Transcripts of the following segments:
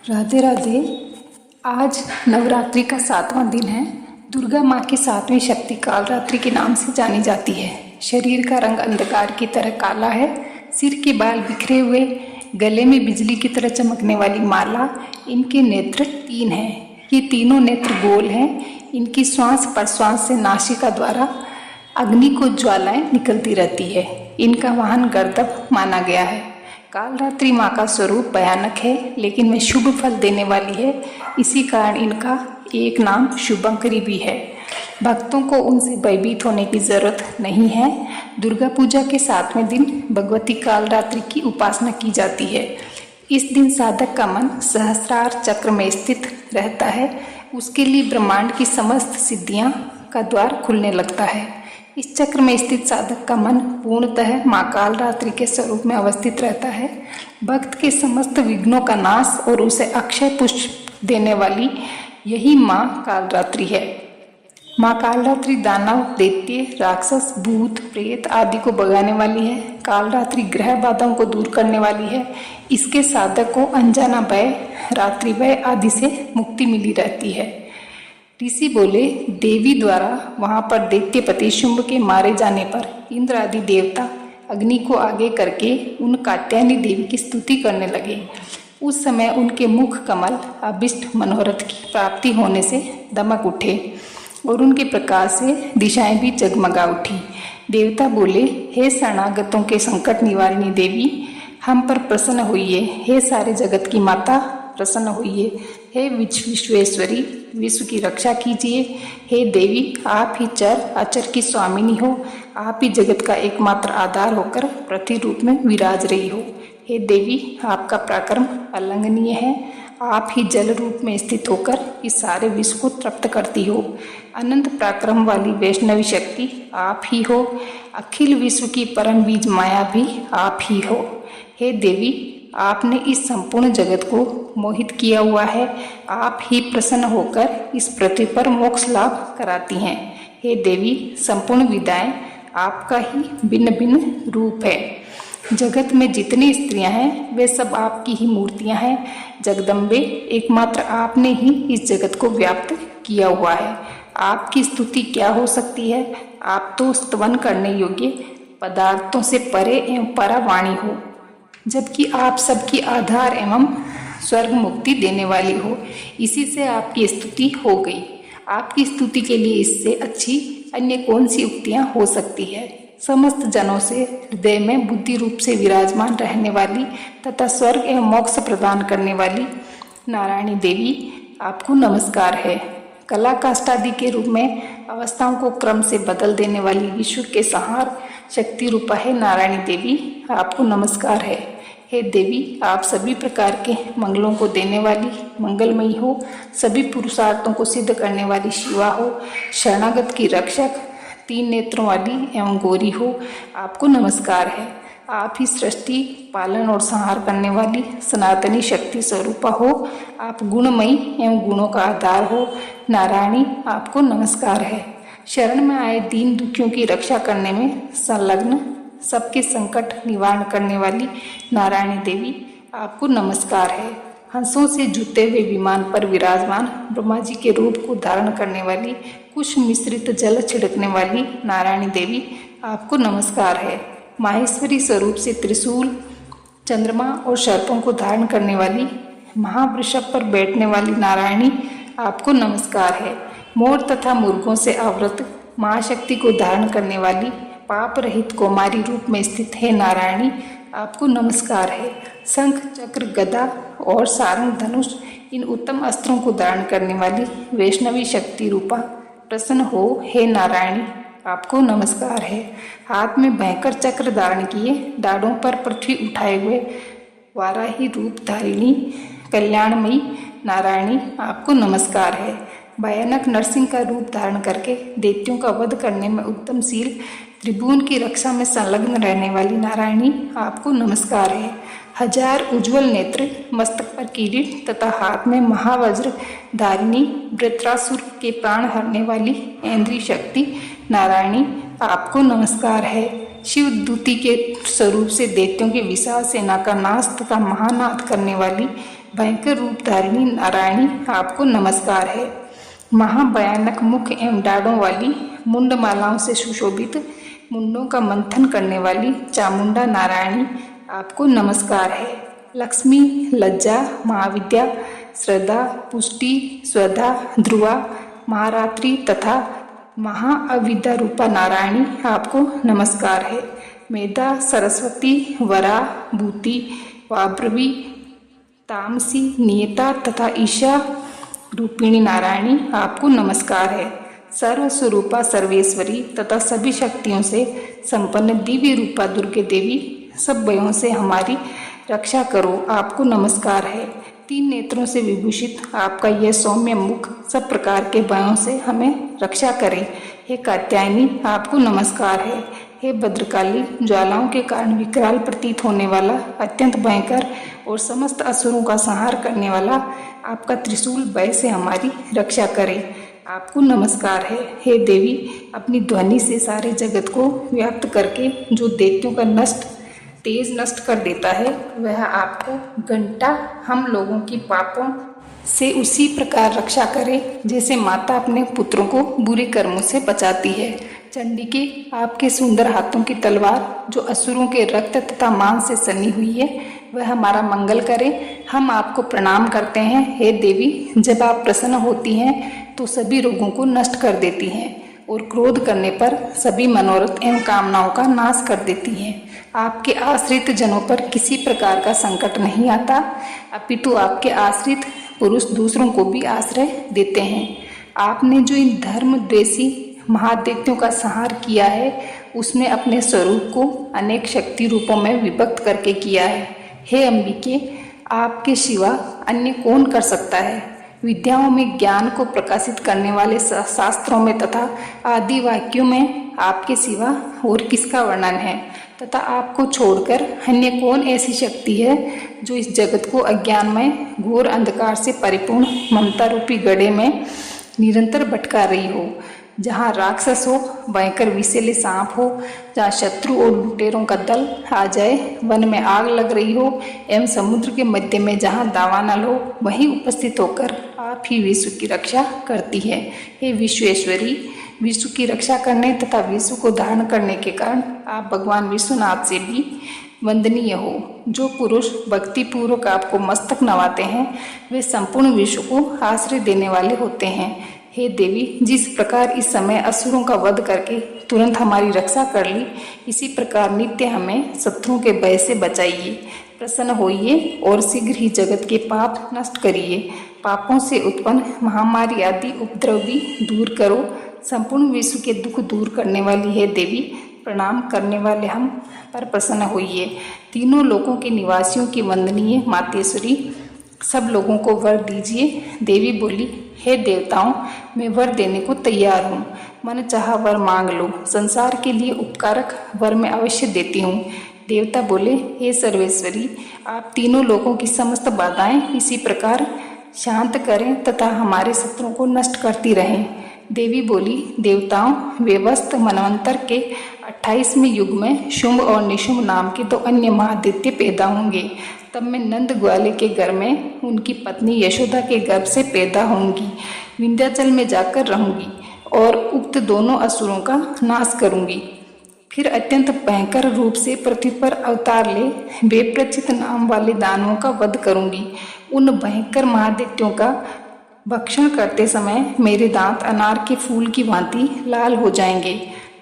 राधे राधे। आज नवरात्रि का 7वां दिन है। दुर्गा माँ की 7वीं शक्ति कालरात्रि के नाम से जानी जाती है। शरीर का रंग अंधकार की तरह काला है। सिर के बाल बिखरे हुए, गले में बिजली की तरह चमकने वाली माला। इनके नेत्र 3 हैं। ये तीनों नेत्र गोल हैं। इनकी श्वास प्रश्वास से नासिका द्वारा अग्नि को ज्वालाएं निकलती रहती है। इनका वाहन गर्दभ माना गया है। कालरात्रि माँ का स्वरूप भयानक है, लेकिन वह शुभ फल देने वाली है। इसी कारण इनका एक नाम शुभंकरी भी है। भक्तों को उनसे भयभीत होने की जरूरत नहीं है। दुर्गा पूजा के 7वें दिन भगवती कालरात्रि की उपासना की जाती है। इस दिन साधक का मन सहस्रार चक्र में स्थित रहता है। उसके लिए ब्रह्मांड की समस्त सिद्धियां का द्वार खुलने लगता है। इस चक्र में स्थित साधक का मन पूर्णतः माँ कालरात्रि के स्वरूप में अवस्थित रहता है। भक्त के समस्त विघ्नों का नाश और उसे अक्षय पुष्प देने वाली यही माँ कालरात्रि है। माँ कालरात्रि दानव, दैत्य, राक्षस, भूत, प्रेत आदि को भगाने वाली है। कालरात्रि ग्रह बाधाओं को दूर करने वाली है। इसके साधक को अनजाना भय, रात्रि भय आदि से मुक्ति मिली रहती है। ऋषि बोले, देवी द्वारा वहां पर दैत्यपति शुंभ के मारे जाने पर इंद्र आदि देवता अग्नि को आगे करके उन कात्यायनी देवी की स्तुति करने लगे। उस समय उनके मुख कमल अभिष्ट मनोरथ की प्राप्ति होने से दमक उठे और उनके प्रकाश से दिशाएं भी जगमगा उठी। देवता बोले, हे शरणागतों के संकट निवारिणी देवी, हम पर प्रसन्न होइए। हे सारे जगत की माता, प्रसन्न होइए। हे विश्वेश्वरी, विश्व की रक्षा कीजिए। हे देवी, आप ही चर अचर की स्वामिनी हो। आप ही जगत का एकमात्र आधार होकर पृथ्वी रूप में विराज रही हो। हे देवी, आपका पराक्रम अलंघनीय है। आप ही जल रूप में स्थित होकर इस सारे विश्व को तृप्त करती हो। अनंत पराक्रम वाली वैष्णवी शक्ति आप ही हो। अखिल विश्व की परम बीज माया भी आप ही हो। हे देवी, आपने इस संपूर्ण जगत को मोहित किया हुआ है। आप ही प्रसन्न होकर इस पृथ्वी पर मोक्ष लाभ कराती हैं। हे देवी, संपूर्ण विद्याएं आपका ही भिन्न भिन्न रूप है। जगत में जितनी स्त्रियां हैं वे सब आपकी ही मूर्तियां हैं। जगदम्बे, एकमात्र आपने ही इस जगत को व्याप्त किया हुआ है। आपकी स्तुति क्या हो सकती है। आप तो स्तवन करने योग्य पदार्थों से परे एवं परावाणी हो, जबकि आप सबकी आधार एवं स्वर्ग मुक्ति देने वाली हो। इसी से आपकी स्तुति हो गई। आपकी स्तुति के लिए इससे अच्छी अन्य कौन सी उक्तियां हो सकती है। समस्त जनों से हृदय में बुद्धि रूप से विराजमान रहने वाली तथा स्वर्ग एवं मोक्ष प्रदान करने वाली नारायणी देवी, आपको नमस्कार है। कला काष्ठादि के रूप में अवस्थाओं को क्रम से बदल देने वाली विश्व के संहार शक्ति रूपा है नारायणी देवी, आपको नमस्कार है। हे देवी, आप सभी प्रकार के मंगलों को देने वाली मंगलमयी हो। सभी पुरुषार्थों को सिद्ध करने वाली शिवा हो। शरणागत की रक्षक, 3 नेत्रों वाली एवं गौरी हो, आपको नमस्कार है। आप ही सृष्टि, पालन और संहार करने वाली सनातनी शक्ति स्वरूपा हो। आप गुणमयी एवं गुणों का आधार हो। नारायणी, आपको नमस्कार है। शरण में आए दीन दुखियों की रक्षा करने में संलग्न सबके संकट निवारण करने वाली नारायणी देवी, आपको नमस्कार है। हंसों से जुते हुए विमान पर विराजमान ब्रह्मा जी के रूप को धारण करने वाली, कुश मिश्रित जल छिड़कने वाली नारायणी देवी, आपको नमस्कार है। माहेश्वरी स्वरूप से त्रिशूल, चंद्रमा और सर्पों को धारण करने वाली, महावृषभ पर बैठने वाली नारायणी, आपको नमस्कार है। मोर तथा मुर्गों से आवृत महाशक्ति को धारण करने वाली, पाप रहित कुमारी रूप में स्थित है नारायणी, आपको नमस्कार है। शंख, चक्र, गदा और सारंग, धनुष, इन उत्तम अस्त्रों को धारण करने वाली वैष्णवी शक्ति रूपा, प्रसन्न हो हे नारायणी, आपको नमस्कार है। हाथ में भयंकर चक्र धारण किए, दाढ़ों पर पृथ्वी उठाए हुए वाराही रूप धारिणी कल्याणमयी नारायणी, आपको नमस्कार है। भयानक नरसिंह का रूप धारण करके दैत्यों का वध करने में उत्तमशील, त्रिभुवन की रक्षा में संलग्न रहने वाली नारायणी, आपको नमस्कार है। 1000 उज्ज्वल नेत्र, मस्तक पर किरीट तथा हाथ में महावज्र धारिणी, वृत्रासुर के प्राण हरने वाली ऐन्द्री शक्ति नारायणी, आपको नमस्कार है। शिव दूती के स्वरूप से दैत्यों की विशाल सेना का नाश तथा महानाद करने वाली भयंकर रूप धारिणी नारायणी आपको नमस्कार है। महाभयानक मुख एवं डाढ़ों वाली मुंड मालाओं से सुशोभित मुंडों का मंथन करने वाली चामुंडा नारायणी आपको नमस्कार है। लक्ष्मी, लज्जा, महाविद्या, श्रद्धा, पुष्टि, स्वधा, ध्रुवा, महारात्रि तथा महाअविद्या रूपा नारायणी आपको नमस्कार है। मेधा, सरस्वती, वरा, भूति, वाब्रवी, तामसी, नियता तथा ईशा रूपिणी नारायणी आपको नमस्कार है। सर्व स्वरूपा सर्वेश्वरी तथा सभी शक्तियों से संपन्न दिव्य रूपा दुर्गे देवी, सब भयों से हमारी रक्षा करो आपको नमस्कार है। 3 नेत्रों से विभूषित आपका यह सौम्य मुख सब प्रकार के भयों से हमें रक्षा करे। हे कात्यायनी आपको नमस्कार है। हे भद्रकाली, ज्वालाओं के कारण विकराल प्रतीत होने वाला अत्यंत भयंकर और समस्त असुरों का संहार करने वाला आपका त्रिशूल भय से हमारी रक्षा करे आपको नमस्कार है। हे देवी, अपनी ध्वनि से सारे जगत को व्याप्त करके जो दैत्यों का तेज नष्ट कर देता है, वह आपको घंटा हम लोगों की पापों से उसी प्रकार रक्षा करे जैसे माता अपने पुत्रों को बुरे कर्मों से बचाती है। चंडिके, आपके सुंदर हाथों की तलवार जो असुरों के रक्त तथा मांस से सनी हुई है, वह हमारा मंगल करे। हम आपको प्रणाम करते हैं। हे देवी, जब आप प्रसन्न होती हैं तो सभी रोगों को नष्ट कर देती हैं और क्रोध करने पर सभी मनोरथ एवं कामनाओं का नाश कर देती हैं। आपके आश्रित जनों पर किसी प्रकार का संकट नहीं आता, अपितु आपके आश्रित पुरुष दूसरों को भी आश्रय देते हैं। आपने जो इन धर्म द्वेषी महादैत्यों का संहार किया है, उसने अपने स्वरूप को अनेक शक्ति रूपों में विभक्त करके किया है। हे अंबिके, आपके सिवा अन्य कौन कर सकता है? विद्याओं में ज्ञान को प्रकाशित करने वाले शास्त्रों में तथा आदि वाक्यों में आपके सिवा और किसका वर्णन है? तथा आपको छोड़कर अन्य कौन ऐसी शक्ति है जो इस जगत को अज्ञानमय घोर अंधकार से परिपूर्ण ममता रूपी गड्ढे में निरंतर भटका रही हो? जहाँ राक्षस हो, भयंकर विषैले सांप हो, जहाँ शत्रु और लुटेरों का दल आ जाए, वन में आग लग रही हो एवं समुद्र के मध्य में जहाँ दावानल हो, वहीं उपस्थित होकर आप ही विश्व की रक्षा करती है। हे विश्वेश्वरी, विश्व की रक्षा करने तथा विश्व को धारण करने के कारण आप भगवान विश्वनाथ से भी वंदनीय हो। जो पुरुष भक्ति पूर्वक आपको मस्तक नवाते हैं, वे संपूर्ण विश्व को आश्रय देने वाले होते हैं। हे देवी, जिस प्रकार इस समय असुरों का वध करके तुरंत हमारी रक्षा कर ली, इसी प्रकार नित्य हमें शत्रुओं के भय से बचाइए। प्रसन्न होइए और शीघ्र ही जगत के पाप नष्ट करिए। पापों से उत्पन्न महामारी आदि उपद्रव भी दूर करो। संपूर्ण विश्व के दुख दूर करने वाली है देवी, प्रणाम करने वाले हम पर प्रसन्न होइए। तीनों लोकों के निवासियों की वंदनीय मातेश्वरी, सब लोगों को वर दीजिए। देवी बोली, हे देवताओं, मैं वर देने को तैयार हूँ। मन चाहा वर मांग लो। संसार के लिए उपकारक वर मैं अवश्य देती हूँ। देवता बोले, हे सर्वेश्वरी, आप तीनों लोगों की समस्त बाधाएं इसी प्रकार शांत करें तथा हमारे शत्रुओं को नष्ट करती रहें। देवी बोली, देवताओं, व्यवस्थ मनवंतर के 28वें युग में शुंभ और निशुंभ नाम के 2 अन्य महादैत्य पैदा होंगे। तब मैं नंद ग्वाले के घर में उनकी पत्नी यशोदा के गर्भ से पैदा होंगी। विंध्याचल में जाकर रहूंगी और उक्त दोनों असुरों का नाश करूंगी। फिर अत्यंत भयंकर रूप से पृथ्वी पर अवतार ले बेप्रचित नाम वाले दानवों का वध करूंगी। उन भयंकर महादैत्यों का भक्षण करते समय मेरे दांत अनार के फूल की भांति लाल हो जाएंगे।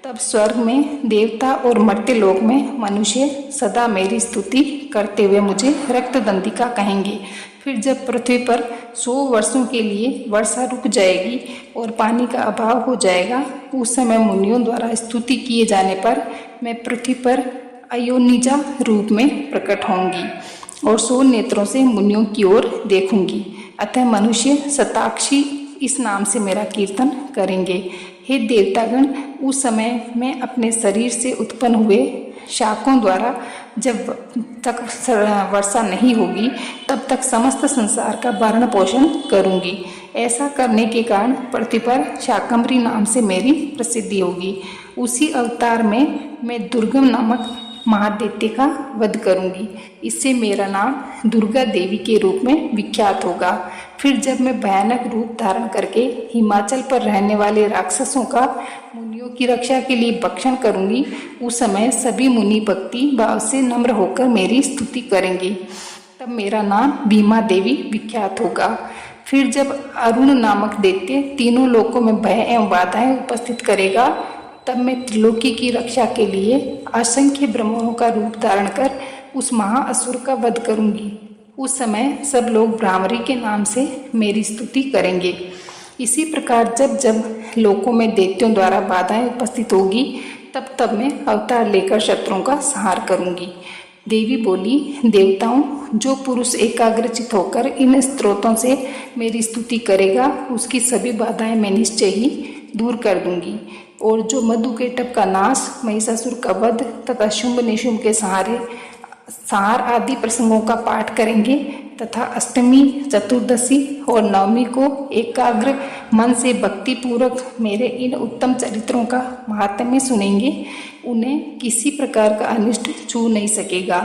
तब स्वर्ग में देवता और मर्त्य लोक में मनुष्य सदा मेरी स्तुति करते हुए मुझे रक्तदंतिका कहेंगे। फिर जब पृथ्वी पर 100 वर्षों के लिए वर्षा रुक जाएगी और पानी का अभाव हो जाएगा, उस समय मुनियों द्वारा स्तुति किए जाने पर मैं पृथ्वी पर अयोनिजा रूप में प्रकट होंगी और 100 नेत्रों से मुनियों की ओर देखूंगी। अतः मनुष्य शताक्षी इस नाम से मेरा कीर्तन करेंगे। हे देवतागण, उस समय मैं अपने शरीर से उत्पन्न हुए शाकों द्वारा जब तक वर्षा नहीं होगी, तब तक समस्त संसार का भरण पोषण करूंगी। ऐसा करने के कारण पृथ्वी पर शाकंभरी नाम से मेरी प्रसिद्धि होगी। उसी अवतार में मैं दुर्गम नामक महादैत्य का वध करूंगी। इससे मेरा नाम दुर्गा देवी के रूप में विख्यात होगा। फिर जब मैं भयानक रूप धारण करके हिमाचल पर रहने वाले राक्षसों का मुनियों की रक्षा के लिए भक्षण करूंगी, उस समय सभी मुनि भक्ति भाव से नम्र होकर मेरी स्तुति करेंगे। तब मेरा नाम भीमा देवी विख्यात होगा। फिर जब अरुण नामक दैत्य तीनों लोकों में भय एवं बाधाएं उपस्थित करेगा, तब मैं त्रिलोकी की रक्षा के लिए असंख्य ब्रह्मों का रूप धारण कर उस महाअसुर का वध करूंगी। उस समय सब लोग भ्रामरी के नाम से मेरी स्तुति करेंगे। इसी प्रकार जब जब लोकों में दैत्यों द्वारा बाधाएं उपस्थित होगी, तब तब मैं अवतार लेकर शत्रुओं का संहार करूंगी। देवी बोली, देवताओं, जो पुरुष एकाग्रचित होकर इन स्तोत्रों से मेरी स्तुति करेगा, उसकी सभी बाधाएं मैं निश्चय ही दूर कर दूंगी। और जो मधुकेटभ का नाश, महिषासुर का वध तथा शुंभ निशुंभ के संहार आदि प्रसंगों का पाठ करेंगे तथा अष्टमी, चतुर्दशी और नवमी को एकाग्र मन से भक्ति पूर्वक मेरे इन उत्तम चरित्रों का महात्म्य सुनेंगे, उन्हें किसी प्रकार का अनिष्ट छू नहीं सकेगा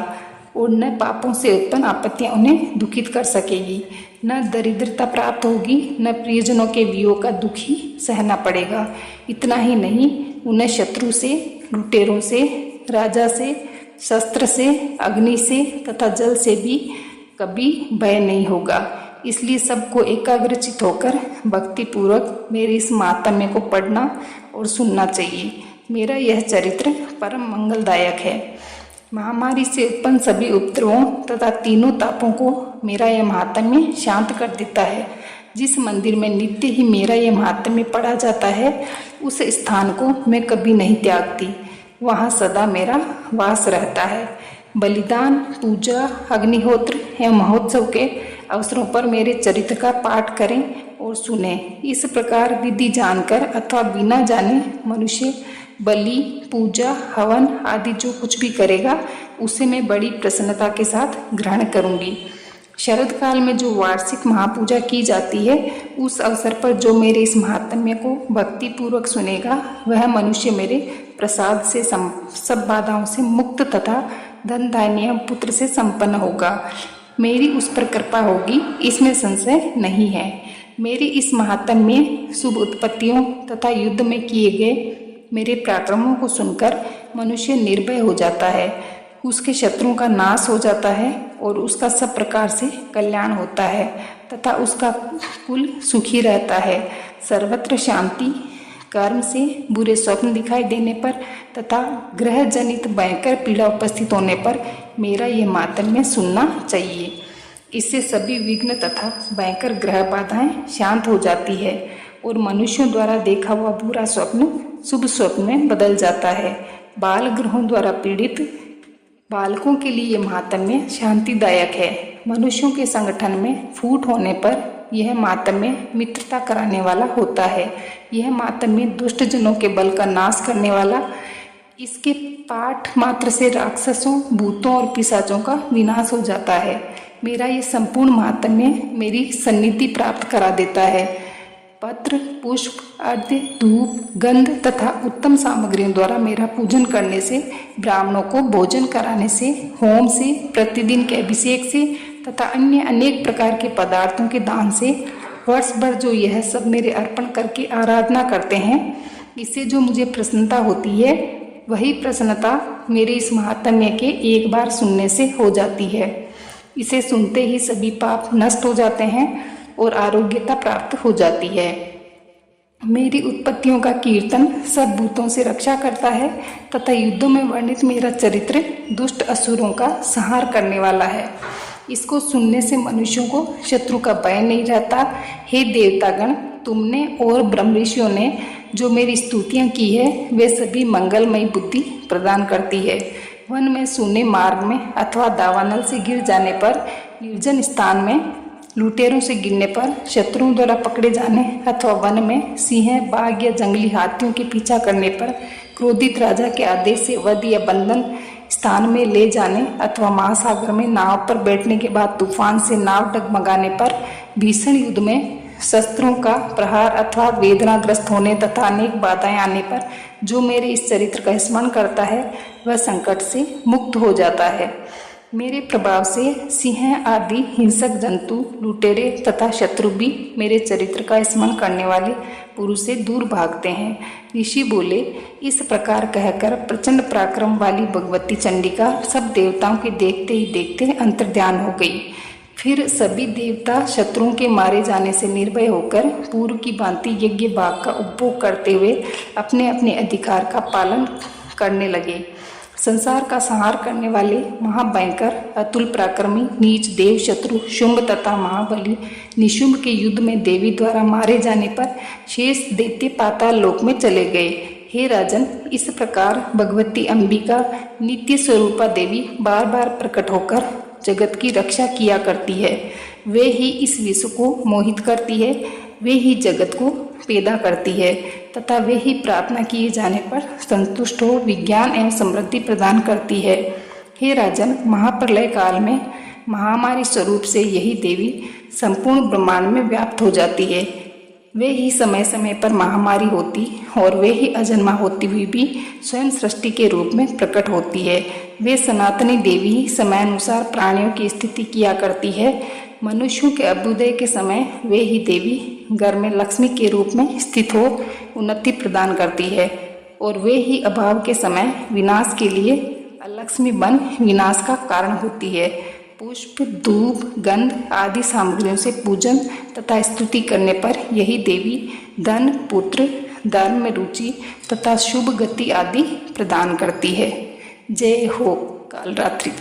और न पापों से उत्पन्न आपत्तियां उन्हें दुखित कर सकेगी, न दरिद्रता प्राप्त होगी, न प्रियजनों के वियोग का दुख ही सहना पड़ेगा। इतना ही नहीं, उन्हें शत्रु से, लुटेरों से, राजा से, शस्त्र से, अग्नि से तथा जल से भी कभी भय नहीं होगा। इसलिए सबको एकाग्रचित होकर भक्ति पूर्वक मेरे इस महात्म्य को पढ़ना और सुनना चाहिए। मेरा यह चरित्र परम मंगलदायक है। महामारी से उत्पन्न सभी उपद्रवों तथा तीनों तापों को मेरा यह महात्म्य शांत कर देता है। जिस मंदिर में नित्य ही मेरा यह महात्म्य पढ़ा जाता है, उस स्थान को मैं कभी नहीं त्यागती, वहाँ सदा मेरा वास रहता है। बलिदान, पूजा, अग्निहोत्र एवं महोत्सव के अवसरों पर मेरे चरित्र का पाठ करें और सुने। इस प्रकार विधि जानकर अथवा बिना जाने मनुष्य बलि, पूजा, हवन आदि जो कुछ भी करेगा, उसे मैं बड़ी प्रसन्नता के साथ ग्रहण करूंगी। शरद काल में जो वार्षिक महापूजा की जाती है, उस अवसर पर जो मेरे इस महात्म्य को भक्ति पूर्वक सुनेगा, वह मनुष्य मेरे प्रसाद से सब बाधाओं से मुक्त तथा धन धान्य पुत्र से संपन्न होगा। मेरी उस पर कृपा होगी, इसमें संशय नहीं है। मेरी इस महात्म्य में शुभ उत्पत्तियों तथा युद्ध में किए गए मेरे पराक्रमों को सुनकर मनुष्य निर्भय हो जाता है, उसके शत्रुओं का नाश हो जाता है और उसका सब प्रकार से कल्याण होता है तथा उसका कुल सुखी रहता है। सर्वत्र शांति, कर्म से बुरे स्वप्न दिखाई देने पर तथा ग्रह जनित भयंकर पीड़ा उपस्थित होने पर मेरा यह महात्म्य सुनना चाहिए। इससे सभी विघ्न तथा भयंकर ग्रह बाधाएं शांत हो जाती है और मनुष्यों द्वारा देखा हुआ बुरा स्वप्न शुभ स्वप्न में बदल जाता है। बाल ग्रहों द्वारा पीड़ित बालकों के लिए यह महात्म्य शांतिदायक है। मनुष्यों के संगठन में फूट होने पर यह महात्म्य मित्रता कराने वाला होता है। यह महात्म्य दुष्ट जनों के बल का नाश करने वाला, इसके पाठ मात्र से राक्षसों, भूतों और पिशाचों का विनाश हो जाता है। मेरा यह संपूर्ण महात्म्य मेरी सन्निधि प्राप्त करा देता है। पत्र, पुष्प, अर्घ्य, धूप, गंध तथा उत्तम सामग्रियों द्वारा मेरा पूजन करने से, ब्राह्मणों को भोजन कराने से, होम से, प्रतिदिन के अभिषेक से तथा अन्य अनेक प्रकार के पदार्थों के दान से वर्ष भर जो यह सब मेरे अर्पण करके आराधना करते हैं, इससे जो मुझे प्रसन्नता होती है, वही प्रसन्नता मेरे इस महात्म्य के एक बार सुनने से हो जाती है। इसे सुनते ही सभी पाप नष्ट हो जाते हैं और आरोग्यता प्राप्त हो जाती है। मेरी उत्पत्तियों का कीर्तन सब भूतों से रक्षा करता है तथा युद्धों में वर्णित मेरा चरित्र दुष्ट असुरों का संहार करने वाला है। इसको सुनने से मनुष्यों को शत्रु का भय नहीं रहता। हे देवतागण, तुमने और ब्रह्म ऋषियों ने जो मेरी स्तुतियाँ की है, वे सभी मंगलमयी बुद्धि प्रदान करती है। वन में, सूने मार्ग में अथवा दावानल से गिर जाने पर, निर्जन स्थान में लुटेरों से गिरने पर, शत्रुओं द्वारा पकड़े जाने अथवा वन में सिंह, बाघ या जंगली हाथियों के पीछा करने पर, क्रोधित राजा के आदेश से वध या बंधन स्थान में ले जाने अथवा महासागर में नाव पर बैठने के बाद तूफान से नाव डगमगाने पर, भीषण युद्ध में शस्त्रों का प्रहार अथवा वेदनाग्रस्त होने तथा अनेक बाधाएं आने पर जो मेरे इस चरित्र का स्मरण करता है वह संकट से मुक्त हो जाता है। मेरे प्रभाव से सिंह आदि हिंसक जंतु, लुटेरे तथा शत्रु भी मेरे चरित्र का स्मरण करने वाले पुरुष से दूर भागते हैं। ऋषि बोले, इस प्रकार कहकर प्रचंड पराक्रम वाली भगवती चंडिका सब देवताओं के देखते ही देखते अंतर्ध्यान हो गई। फिर सभी देवता शत्रुओं के मारे जाने से निर्भय होकर पूर्व की भांति यज्ञ भाग का उपभोग करते हुए अपने अपने अधिकार का पालन करने लगे। संसार का संहार करने वाले महाभयंकर अतुल पराक्रमी नीच देव शत्रु शुंभ तथा महाबली निशुंभ के युद्ध में देवी द्वारा मारे जाने पर शेष दैत्य पाताल लोक में चले गए। हे राजन, इस प्रकार भगवती अंबिका नित्य स्वरूपा देवी बार बार प्रकट होकर जगत की रक्षा किया करती है। वे ही इस विश्व को मोहित करती है, वे ही जगत को पैदा करती है तथा वे ही प्रार्थना किए जाने पर संतुष्ट हो विज्ञान एवं समृद्धि प्रदान करती है। हे राजन, महाप्रलय काल में महामारी स्वरूप से यही देवी संपूर्ण ब्रह्मांड में व्याप्त हो जाती है। वे ही समय समय पर महामारी होती और वे ही अजन्मा होती हुई भी स्वयं सृष्टि के रूप में प्रकट होती है। वे सनातनी देवी ही समयानुसार प्राणियों की स्थिति किया करती है। मनुष्यों के अभ्युदय के समय वे ही देवी घर में लक्ष्मी के रूप में स्थित हो उन्नति प्रदान करती है और वे ही अभाव के समय विनाश के लिए अलक्ष्मी बन विनाश का कारण होती है। पुष्प, धूप, गंध आदि सामग्रियों से पूजन तथा स्तुति करने पर यही देवी धन, पुत्र, धर्म में रुचि तथा शुभ गति आदि प्रदान करती है। जय हो कालरात्रि।